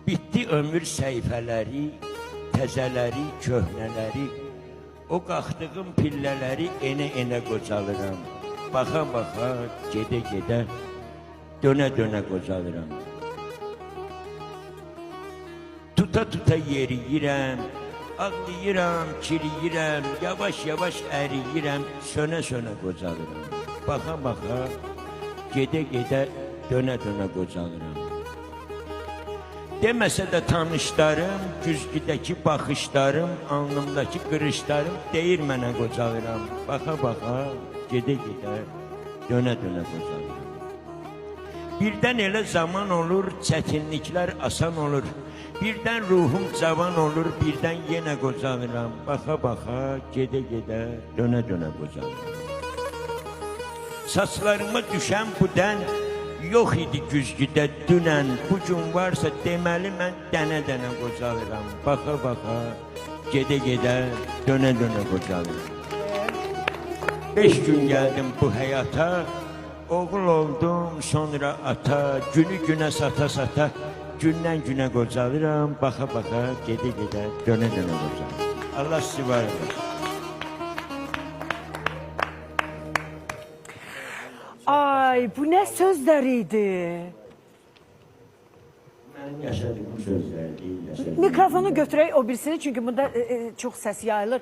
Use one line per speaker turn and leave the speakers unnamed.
Bitti ömür səhifələri, təzələri, köhnələri. O qalxdığım pillələri enə-enə qocalıram. Baxa-baxa, gedə-gedə, dönə-dönə qocalıram. Tuta-tuta yeriyirəm, ağlayıram, kiriyirəm, yavaş-yavaş əriyirəm, sönə-sönə qocalıram. Baxa-baxa, gedə-gedə, dönə-dönə qocalıram. Deməsə də tanışlarım, güzgüdəki baxışlarım, alnımdakı qırışlarım deyir mənə qocalıram. Baxa-baxa, gedə-gedə, dönə-dönə qocalıram. Birdən elə zaman olur, çətinliklər asan olur. Birdən ruhum cavan olur, birdən yenə qocalıram. Baxa-baxa, gedə-gedə, dönə-dönə qocalıram. Saçlarıma düşən bu dən yox idi güzgüdə dünən, bugün varsa deməli mən dənə-dənə qocalıram. Baxa-baxa, gedə-gedə, dönə-dönə qocalıram. 5 gün gəldim bu həyata, oğul oldum, sonra ata, günü günə sata-sata, gündən günə qocalıram. Baxa-baxa, gedə-gedə, dönə-dönə qocalıram. Allah sizi var edin.
Ay, bu ne sözleriydi?
Mənim yaşadığım sözlər deyil, yaşadığım.
Mikrofonu götürək o birisini çünkü bunda çok ses yayılır.